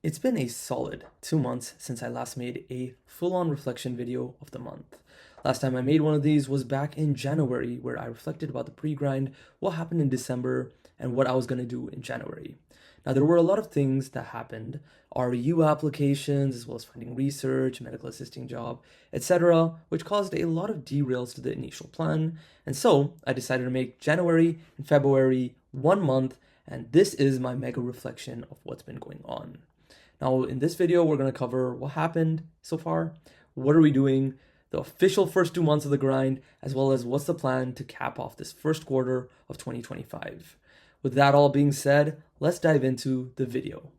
It's been a solid 2 months since I last made a full-on reflection video of the month. Last time I made one of these was back in January, where I reflected about the pre-grind, what happened in December, and what I was going to do in January. Now, there were a lot of things that happened, REU applications, as well as finding research, medical assisting job, etc., which caused a lot of derails to the initial plan. And so I decided to make January and February 1 month, and this is my mega reflection of what's been going on. Now, in this video, we're going to cover what happened so far, what are we doing, the official first 2 months of the grind, as well as what's the plan to cap off this first quarter of 2025. With that all being said, let's dive into the video.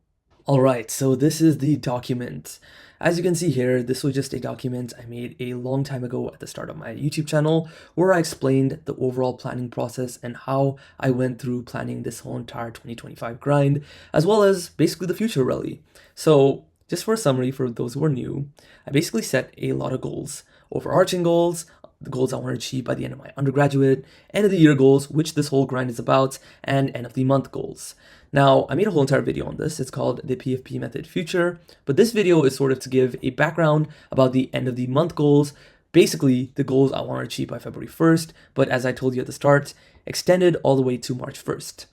All right, so this is the document. As you can see here, this was just a document I made a long time ago at the start of my YouTube channel, where I explained the overall planning process and how I went through planning this whole entire 2025 grind, as well as basically the future really. So just for a summary for those who are new, I basically set a lot of goals, overarching goals, the goals I want to achieve by the end of my undergraduate, end of the year goals, which this whole grind is about, and end of the month goals. Now, I made a whole entire video on this. It's called the PFP Method Future, but this video is sort of to give a background about the end of the month goals, basically the goals I want to achieve by February 1st, but as I told you at the start, extended all the way to March 1st.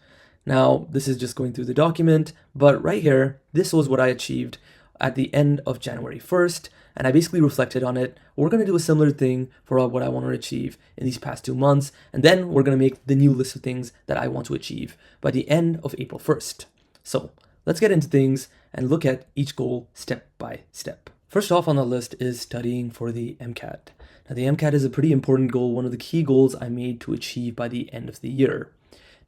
Now, this is just going through the document, but right here, this was what I achieved at the end of January 1st, and I basically reflected on it. We're going to do a similar thing for what I want to achieve in these past 2 months, and then we're going to make the new list of things that I want to achieve by the end of April 1st. So let's get into things and look at each goal step by step. First off on the list is studying for the MCAT. Now the MCAT is a pretty important goal, one of the key goals I made to achieve by the end of the year.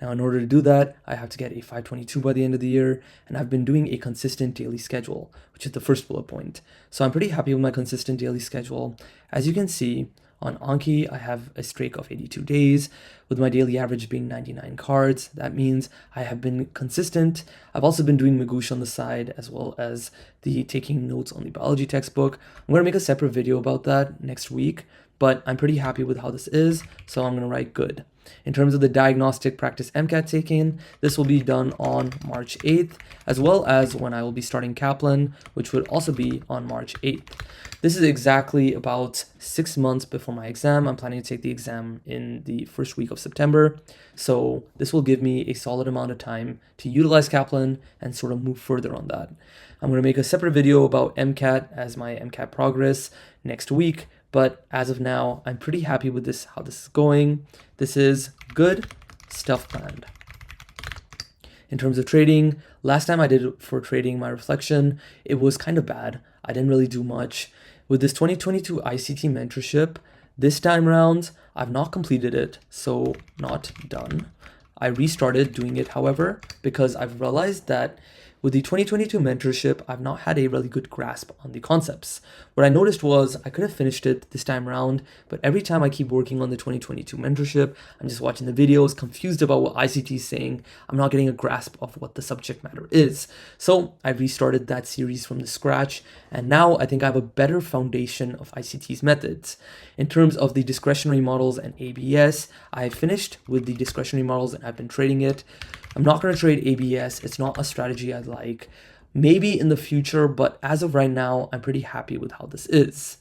Now, in order to do that, I have to get a 522 by the end of the year, and I've been doing a consistent daily schedule, which is the first bullet point. So I'm pretty happy with my consistent daily schedule. As you can see, on Anki, I have a streak of 82 days, with my daily average being 99 cards. That means I have been consistent. I've also been doing Magoosh on the side, as well as the taking notes on the biology textbook. I'm going to make a separate video about that next week, but I'm pretty happy with how this is, so I'm going to write good. In terms of the diagnostic practice MCAT taking, this will be done on March 8th, as well as when I will be starting Kaplan, which would also be on March 8th. This is exactly about 6 months before my exam. I'm planning to take the exam in the first week of September, so this will give me a solid amount of time to utilize Kaplan and sort of move further on that. I'm going to make a separate video about MCAT as my MCAT progress next week, but as of now, I'm pretty happy with this, how this is going. This is good stuff planned. In terms of trading, last time I did for trading my reflection, it was kind of bad. I didn't really do much. With this 2022 ICT mentorship, this time around, I've not completed it, so not done. I restarted doing it, however, because I've realized that with the 2022 mentorship, I've not had a really good grasp on the concepts. What I noticed was I could have finished it this time around, but every time I keep working on the 2022 mentorship, I'm just watching the videos, confused about what ICT is saying. I'm not getting a grasp of what the subject matter is. So I restarted that series from the scratch, and now I think I have a better foundation of ICT's methods. In terms of the discretionary models and ABS, I finished with the discretionary models and I've been trading it. I'm not going to trade ABS. It's not a strategy I like. Maybe in the future, but as of right now, I'm pretty happy with how this is.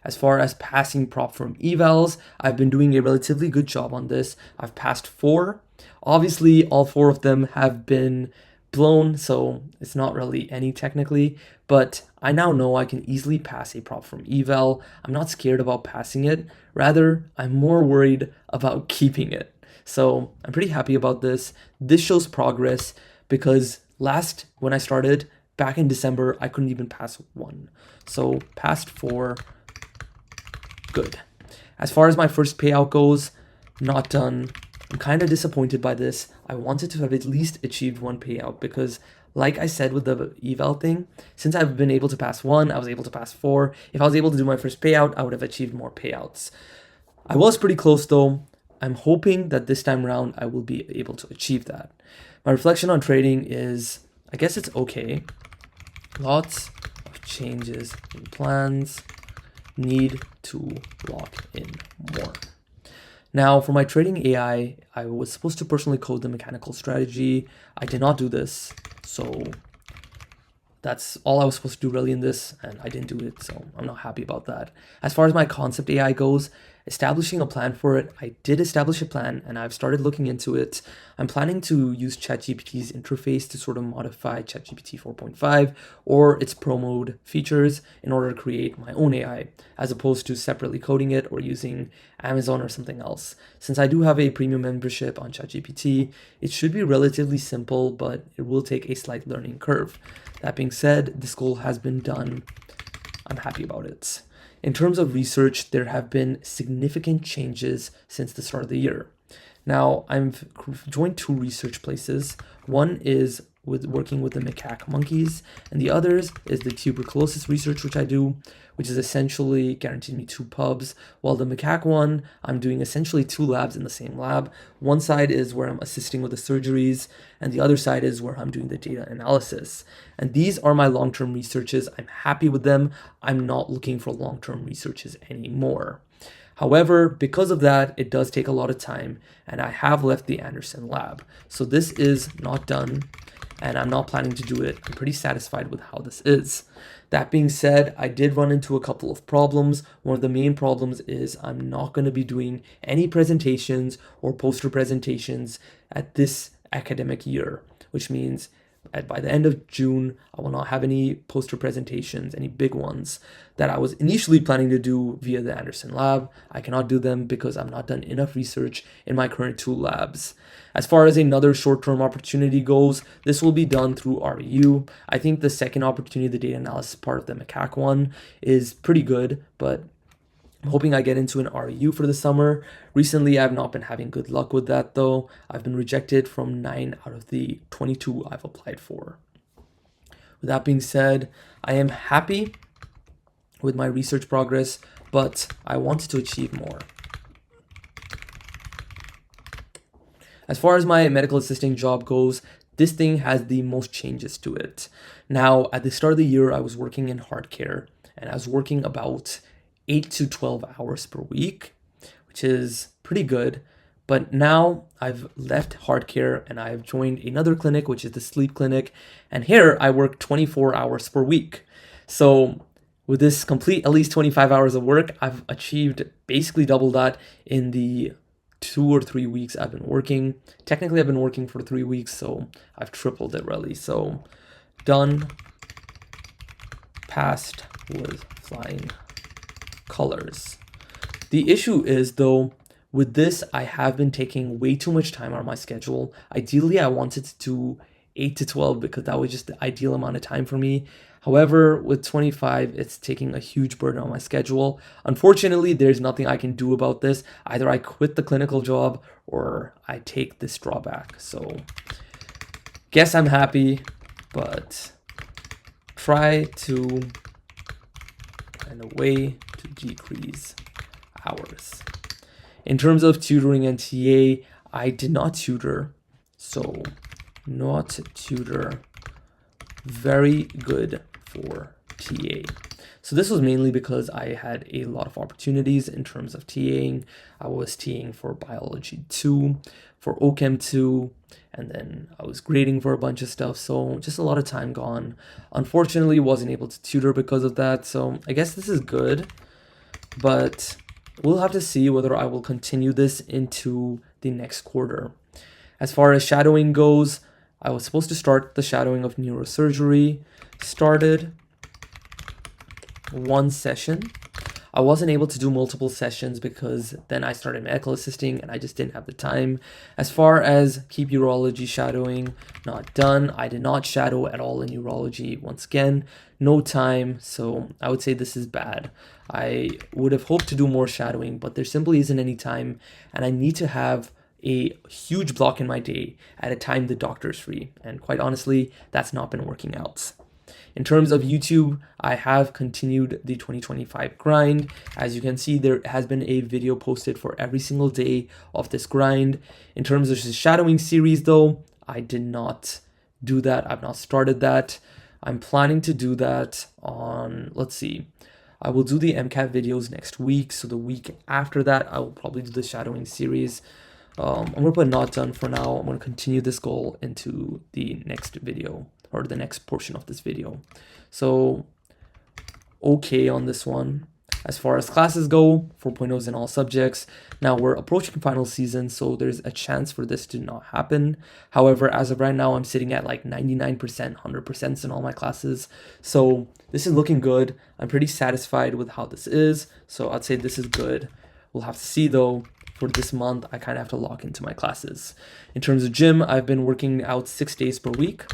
As far as passing prop firm evals, I've been doing a relatively good job on this. I've passed 4. Obviously, all 4 of them have been blown, so it's not really any technically, but I now know I can easily pass a prop firm eval. I'm not scared about passing it. Rather, I'm more worried about keeping it. So I'm pretty happy about this. This shows progress because when I started back in December, I couldn't even pass 1. So passed 4, good. As far as my first payout goes, not done. I'm kind of disappointed by this. I wanted to have at least achieved 1 payout because like I said with the eval thing, since I've been able to pass 1, I was able to pass 4. If I was able to do my first payout, I would have achieved more payouts. I was pretty close though. I'm hoping that this time around I will be able to achieve that. My reflection on trading is, I guess it's okay. Lots of changes in plans. Need to lock in more. Now for my trading AI, I was supposed to personally code the mechanical strategy. I did not do this, so that's all I was supposed to do really in this, and I didn't do it, so I'm not happy about that. As far as my concept AI goes, establishing a plan for it, I did establish a plan and I've started looking into it. I'm planning to use ChatGPT's interface to sort of modify ChatGPT 4.5 or its pro mode features in order to create my own AI, as opposed to separately coding it or using Amazon or something else. Since I do have a premium membership on ChatGPT, it should be relatively simple, but it will take a slight learning curve. That being said, this goal has been done. I'm happy about it. In terms of research, there have been significant changes since the start of the year. Now, I've joined 2 research places. One is working with the macaque monkeys, and the others is the tuberculosis research, which I do, which is essentially guaranteed me 2 pubs, while the macaque one, I'm doing essentially 2 labs in the same lab. One side is where I'm assisting with the surgeries, and the other side is where I'm doing the data analysis. And these are my long-term researches. I'm happy with them. I'm not looking for long-term researches anymore. However, because of that, it does take a lot of time, and I have left the Anderson lab. So this is not done, and I'm not planning to do it. I'm pretty satisfied with how this is. That being said, I did run into a couple of problems. One of the main problems is I'm not going to be doing any presentations or poster presentations at this academic year, which means by the end of June, I will not have any poster presentations, any big ones that I was initially planning to do via the Anderson lab. I cannot do them because I've not done enough research in my current 2 labs. As far as another short-term opportunity goes, this will be done through REU. I think the second opportunity, the data analysis part of the macaque one, is pretty good, but I'm hoping I get into an REU for the summer. Recently, I've not been having good luck with that though. I've been rejected from 9 out of the 22 I've applied for. With that being said, I am happy with my research progress, but I wanted to achieve more. As far as my medical assisting job goes, this thing has the most changes to it. Now, at the start of the year, I was working in heart care, and I was working about 8 to 12 hours per week, which is pretty good. But now I've left heart care and I've joined another clinic, which is the sleep clinic. And here I work 24 hours per week. So with this complete at least 25 hours of work, I've achieved basically double that in the 2 or 3 weeks I've been working. Technically, I've been working for 3 weeks, so I've tripled it really. So done, passed with flying colors. The issue is though, with this, I have been taking way too much time out of my schedule. Ideally, I wanted to do 8 to 12 because that was just the ideal amount of time for me. However, with 25, it's taking a huge burden on my schedule. Unfortunately, there's nothing I can do about this. Either I quit the clinical job or I take this drawback. So, guess I'm happy, but try to find a way to decrease hours. In terms of tutoring and TA, I did not tutor, so not tutor, very good for TA. So this was mainly because I had a lot of opportunities in terms of TAing. I was TAing for Biology 2, for OChem 2, and then I was grading for a bunch of stuff, so just a lot of time gone. Unfortunately, wasn't able to tutor because of that, so I guess this is good, but we'll have to see whether I will continue this into the next quarter. As far as shadowing goes, I was supposed to start the shadowing of neurosurgery, started 1 session. I wasn't able to do multiple sessions because then I started medical assisting and I just didn't have the time. As far as keep urology shadowing, not done. I did not shadow at all in urology. Once again, no time, so I would say this is bad. I would have hoped to do more shadowing, but there simply isn't any time, and I need to have a huge block in my day at a time the doctor's free, and quite honestly, that's not been working out. In terms of YouTube, I have continued the 2025 grind. As you can see, there has been a video posted for every single day of this grind. In terms of the shadowing series though, I did not do that. I've not started that. I'm planning to do that on, let's see, I will do the MCAT videos next week. So the week after that, I will probably do the shadowing series. I'm going to put not done for now. I'm going to continue this goal into the next video or the next portion of this video. So okay on this one. As far as classes go, 4.0s in all subjects. Now we're approaching final season, so there's a chance for this to not happen. However, as of right now, I'm sitting at like 99%, 100% in all my classes. So this is looking good. I'm pretty satisfied with how this is. So I'd say this is good. We'll have to see though. For this month, I kind of have to lock into my classes. In terms of gym, I've been working out 6 days per week.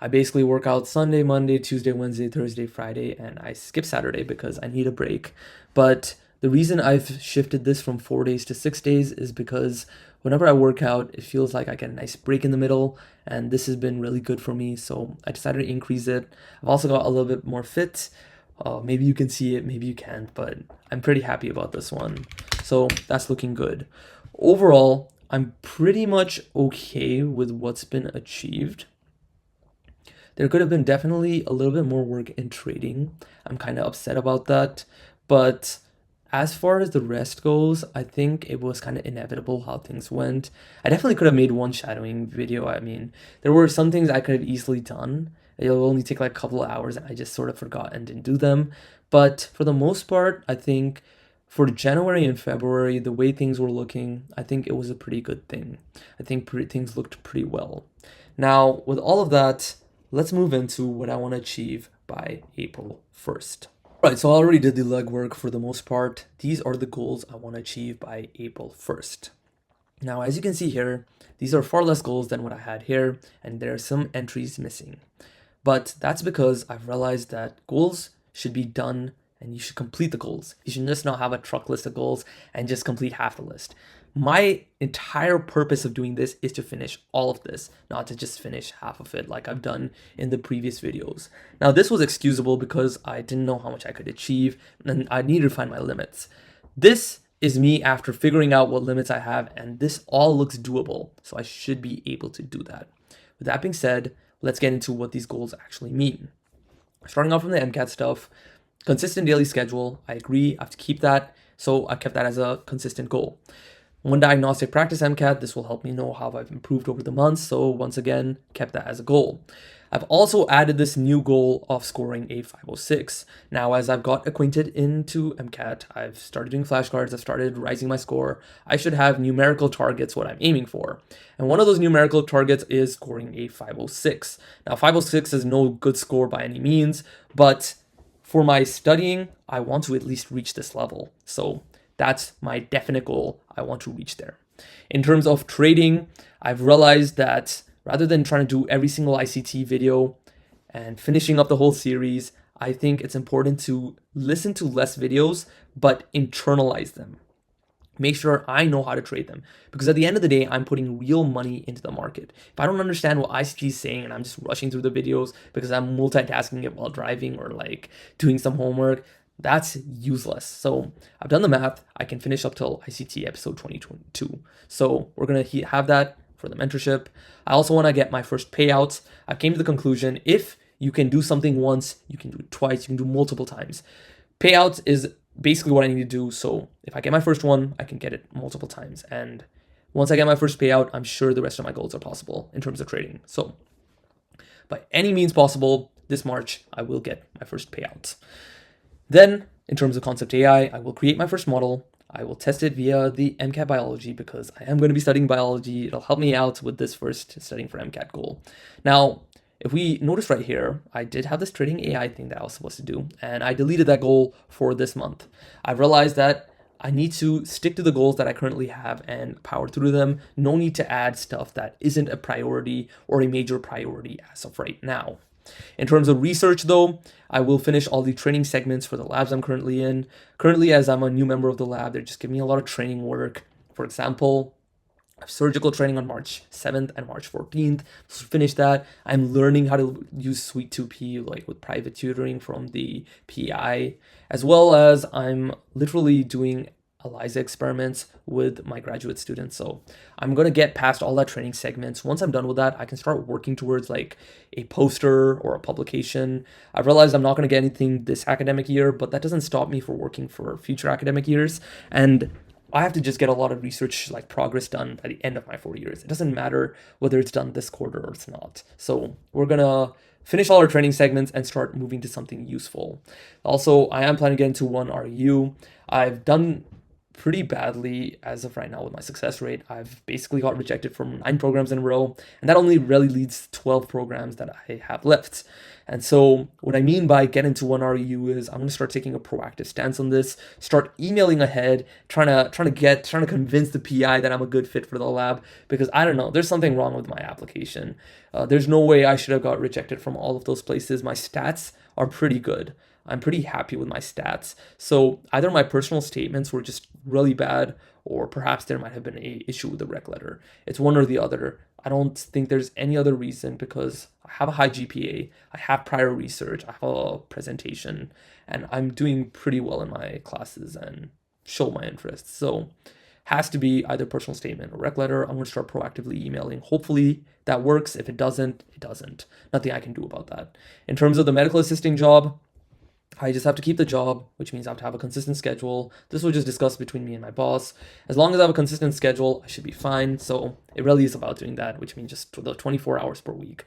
I basically work out Sunday, Monday, Tuesday, Wednesday, Thursday, Friday, and I skip Saturday because I need a break. But the reason I've shifted this from 4 days to 6 days is because whenever I work out, it feels like I get a nice break in the middle, and this has been really good for me, so I decided to increase it. I've also got a little bit more fit. Maybe you can see it, maybe you can't, but I'm pretty happy about this one. So that's looking good. Overall, I'm pretty much okay with what's been achieved. There could have been definitely a little bit more work in trading. I'm kind of upset about that. But as far as the rest goes, I think it was kind of inevitable how things went. I definitely could have made one shadowing video. I mean, there were some things I could have easily done. It'll only take like a couple of hours and I just sort of forgot and didn't do them. But for the most part, I think for January and February, the way things were looking, I think it was a pretty good thing. I think things looked pretty well. Now, with all of that, let's move into what I want to achieve by April 1st. Right, so I already did the legwork for the most part. These are the goals I want to achieve by April 1st. Now, as you can see here, these are far less goals than what I had here, and there are some entries missing. But that's because I've realized that goals should be done and you should complete the goals. You should just not have a truck list of goals and just complete half the list. My entire purpose of doing this is to finish all of this, not to just finish half of it like I've done in the previous videos. Now, this was excusable because I didn't know how much I could achieve and I needed to find my limits. This is me after figuring out what limits I have, and this all looks doable, so I should be able to do that. With that being said, let's get into what these goals actually mean. Starting off from the MCAT stuff, consistent daily schedule, I agree, I have to keep that, so I kept that as a consistent goal. One diagnostic practice MCAT, this will help me know how I've improved over the months, so once again, kept that as a goal. I've also added this new goal of scoring a 506. Now, as I've got acquainted into MCAT, I've started doing flashcards, I've started rising my score. I should have numerical targets, what I'm aiming for. And one of those numerical targets is scoring a 506. Now, 506 is no good score by any means, but for my studying, I want to at least reach this level. So that's my definite goal. I want to reach there. In terms of trading, I've realized that rather than trying to do every single ICT video and finishing up the whole series, I think it's important to listen to less videos, but internalize them. Make sure I know how to trade them. Because at the end of the day, I'm putting real money into the market. If I don't understand what ICT is saying and I'm just rushing through the videos because I'm multitasking it while driving or like doing some homework, that's useless. So I've done the math. I can finish up till ICT episode 2022. So we're going to have that for the mentorship. I also want to get my first payouts. I came to the conclusion, if you can do something once, you can do it twice, you can do multiple times. Payouts is basically what I need to do. So if I get my first one, I can get it multiple times. And once I get my first payout, I'm sure the rest of my goals are possible in terms of trading. So by any means possible, this March, I will get my first payout. Then in terms of Concept AI, I will create my first model. I will test it via the MCAT biology because I am going to be studying biology. It'll help me out with this first studying for MCAT goal. Now, if we notice right here, I did have this trading AI thing that I was supposed to do, and I deleted that goal for this month. I realized that I need to stick to the goals that I currently have and power through them. No need to add stuff that isn't a priority or a major priority as of right now. In terms of research though, I will finish all the training segments for the labs I'm currently in. Currently, as I'm a new member of the lab, they're just giving me a lot of training work. For example, I have surgical training on March 7th and March 14th. So to finish that, I'm learning how to use Suite 2P, like with private tutoring from the PI, as well as I'm literally doing ELISA experiments with my graduate students. So I'm going to get past all that training segments. Once I'm done with that, I can start working towards like a poster or a publication. I've realized I'm not going to get anything this academic year, but that doesn't stop me from working for future academic years. And I have to just get a lot of research like progress done by the end of my 4 years. It doesn't matter whether it's done this quarter or it's not. So we're gonna finish all our training segments and start moving to something useful. Also, I am planning to get into 1RU. I've done pretty badly as of right now with my success rate. I've basically got rejected from 9 programs in a row, and that only really leads to 12 programs that I have left. And so what I mean by get into 1RU is I'm going to start taking a proactive stance on this, start emailing ahead, trying to convince the PI that I'm a good fit for the lab, because I don't know, there's something wrong with my application. There's no way I should have got rejected from all of those places. My stats are pretty good. I'm pretty happy with my stats. So either my personal statements were just really bad, or perhaps there might have been an issue with the rec letter. It's one or the other. I don't think there's any other reason, because I have a high GPA, I have prior research, I have a presentation, and I'm doing pretty well in my classes and show my interests. So has to be either personal statement or rec letter. I'm going to start proactively emailing. Hopefully that works. If it doesn't, it doesn't. Nothing I can do about that. In terms of the medical assisting job, I just have to keep the job, which means I have to have a consistent schedule. This was just discussed between me and my boss. As long as I have a consistent schedule, I should be fine. So it really is about doing that, which means just the 24 hours per week.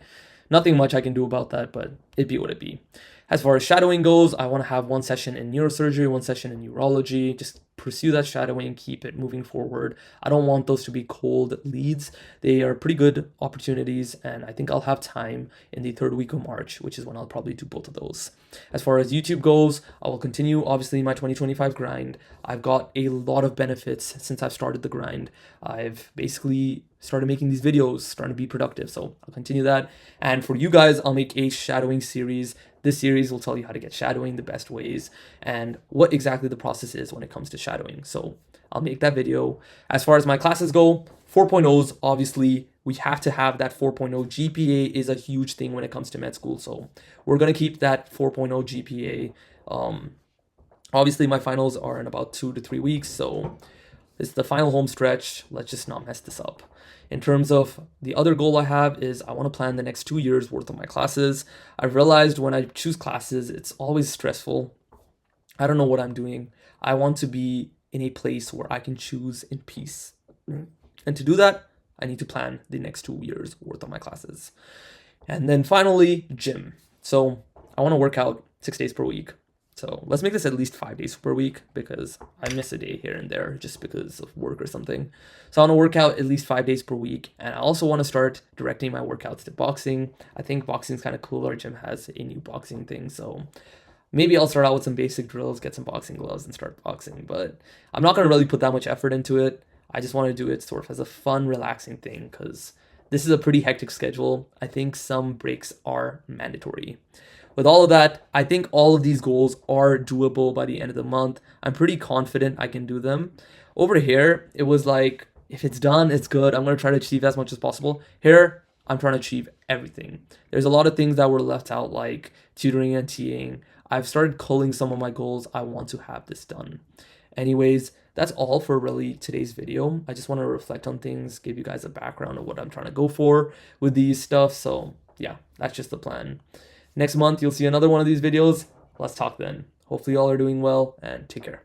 Nothing much I can do about that, but it'd be what it be. As far as shadowing goes, I want to have 1 session in neurosurgery, 1 session in neurology. Just pursue that shadowing, keep it moving forward. I don't want those to be cold leads. They are pretty good opportunities, and I think I'll have time in the 3rd week of March, which is when I'll probably do both of those. As far as YouTube goes, I will continue, obviously, my 2025 grind. I've got a lot of benefits since I've started the grind. I've basically started making these videos, starting to be productive, so I'll continue that. And for you guys, I'll make a shadowing series. This series will tell you how to get shadowing, the best ways, and what exactly the process is when it comes to shadowing. So I'll make that video. As far as my classes go, 4.0s, obviously, we have to have that 4.0. GPA is a huge thing when it comes to med school, so we're going to keep that 4.0 GPA. Obviously, my finals are in about 2 to 3 weeks, so this is the final home stretch. Let's just not mess this up. In terms of the other goal I have is I want to plan the next 2 years worth of my classes. I've realized when I choose classes, it's always stressful. I don't know what I'm doing. I want to be in a place where I can choose in peace. And to do that, I need to plan the next 2 years worth of my classes. And then finally, gym. So I want to work out 6 days per week. So let's make this at least 5 days per week, because I miss a day here and there just because of work or something. So I want to work out at least 5 days per week. And I also want to start directing my workouts to boxing. I think boxing is kind of cool. Our gym has a new boxing thing. So maybe I'll start out with some basic drills, get some boxing gloves and start boxing. But I'm not going to really put that much effort into it. I just want to do it sort of as a fun, relaxing thing, because this is a pretty hectic schedule. I think some breaks are mandatory. With all of that, I think all of these goals are doable by the end of the month. I'm pretty confident I can do them. Over here, it was like, if it's done, it's good. I'm going to try to achieve as much as possible. Here, I'm trying to achieve everything. There's a lot of things that were left out, like tutoring and TAing. I've started culling some of my goals. I want to have this done. Anyways, that's all for really today's video. I just want to reflect on things, give you guys a background of what I'm trying to go for with these stuff. So yeah, that's just the plan. Next month, you'll see another one of these videos. Let's talk then. Hopefully, y'all are doing well, and take care.